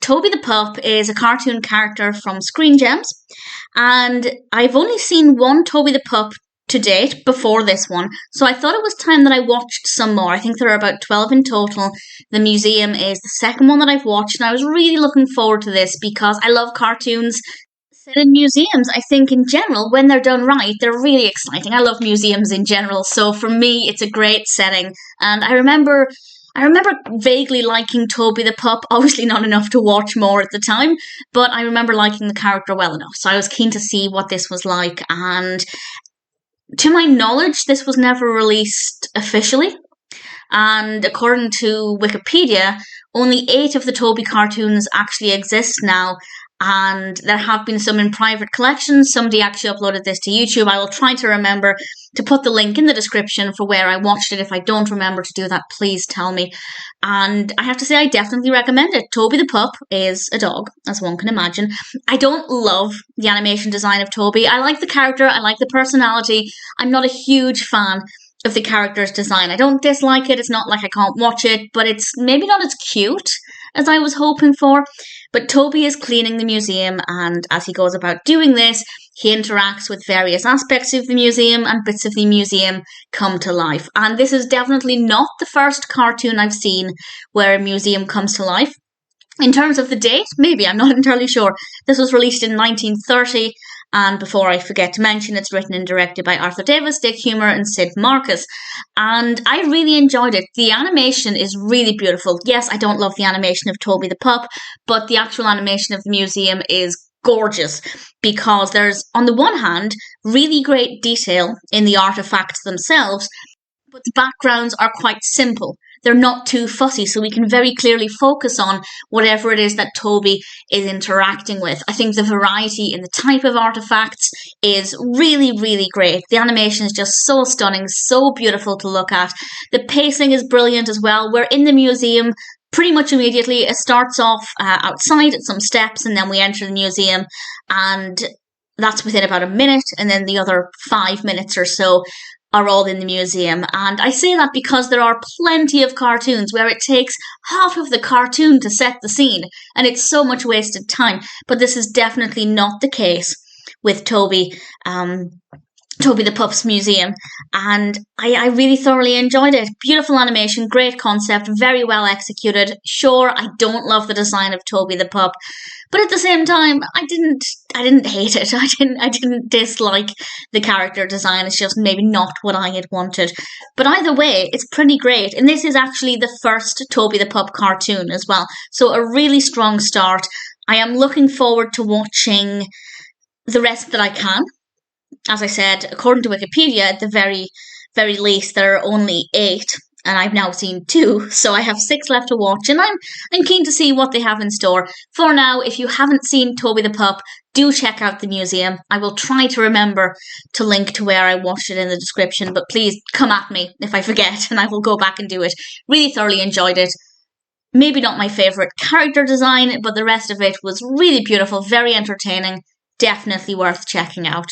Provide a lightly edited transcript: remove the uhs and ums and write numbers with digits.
Toby the Pup is a cartoon character from Screen Gems, and I've only seen one Toby the Pup to date before this one, so I thought it was time that I watched some more. I think there are about 12 in total. The museum is the second one that I've watched, and I was really looking forward to this because I love cartoons set in museums. I think in general, when they're done right, they're really exciting. I love museums in general, so for me, it's a great setting. And I remember vaguely liking Toby the Pup, obviously not enough to watch more at the time, but I remember liking the character well enough. So I was keen to see what this was like, and to my knowledge, this was never released officially. And according to Wikipedia, only 8 of the Toby cartoons actually exist now, and there have been some in private collections. Somebody actually uploaded this to YouTube. I will try to remember to put the link in the description for where I watched it. If I don't remember to do that, please tell me. And I have to say, I definitely recommend it. Toby the Pup is a dog, as one can imagine. I don't love the animation design of Toby. I like the character, I like the personality. I'm not a huge fan of the character's design. I don't dislike it. It's not like I can't watch it, but it's maybe not as cute as I was hoping for. But Toby is cleaning the museum, and as he goes about doing this, he interacts with various aspects of the museum, and bits of the museum come to life. And this is definitely not the first cartoon I've seen where a museum comes to life. In terms of the date, maybe, I'm not entirely sure. This was released in 1930, and before I forget to mention, it's written and directed by Arthur Davis, Dick Huemer, and Sid Marcus. And I really enjoyed it. The animation is really beautiful. Yes, I don't love the animation of Toby the Pup, but the actual animation of the museum is gorgeous because there's, on the one hand, really great detail in the artifacts themselves, but the backgrounds are quite simple. They're not too fussy, so we can very clearly focus on whatever it is that Toby is interacting with. I think the variety in the type of artifacts is really, really great. The animation is just so stunning, so beautiful to look at. The pacing is brilliant as well. We're in the museum pretty much immediately. It starts off outside at some steps, and then we enter the museum, and that's within about a minute, and then the other 5 minutes or so are all in the museum. And I say that because there are plenty of cartoons where it takes half of the cartoon to set the scene, and it's so much wasted time. But this is definitely not the case with Toby the Pup's museum, and I really thoroughly enjoyed it. Beautiful animation, great concept, very well executed. Sure, I don't love the design of Toby the Pup, but at the same time, I didn't hate it. I didn't dislike the character design. It's just maybe not what I had wanted. But either way, it's pretty great. And this is actually the first Toby the Pup cartoon as well. So a really strong start. I am looking forward to watching the rest that I can. As I said, according to Wikipedia, at the very, very least, there are only 8. And I've now seen 2, so I have 6 left to watch, and I'm keen to see what they have in store. For now, if you haven't seen Toby the Pup, do check out the museum. I will try to remember to link to where I watched it in the description, but please come at me if I forget, and I will go back and do it. Really thoroughly enjoyed it. Maybe not my favourite character design, but the rest of it was really beautiful, very entertaining, definitely worth checking out.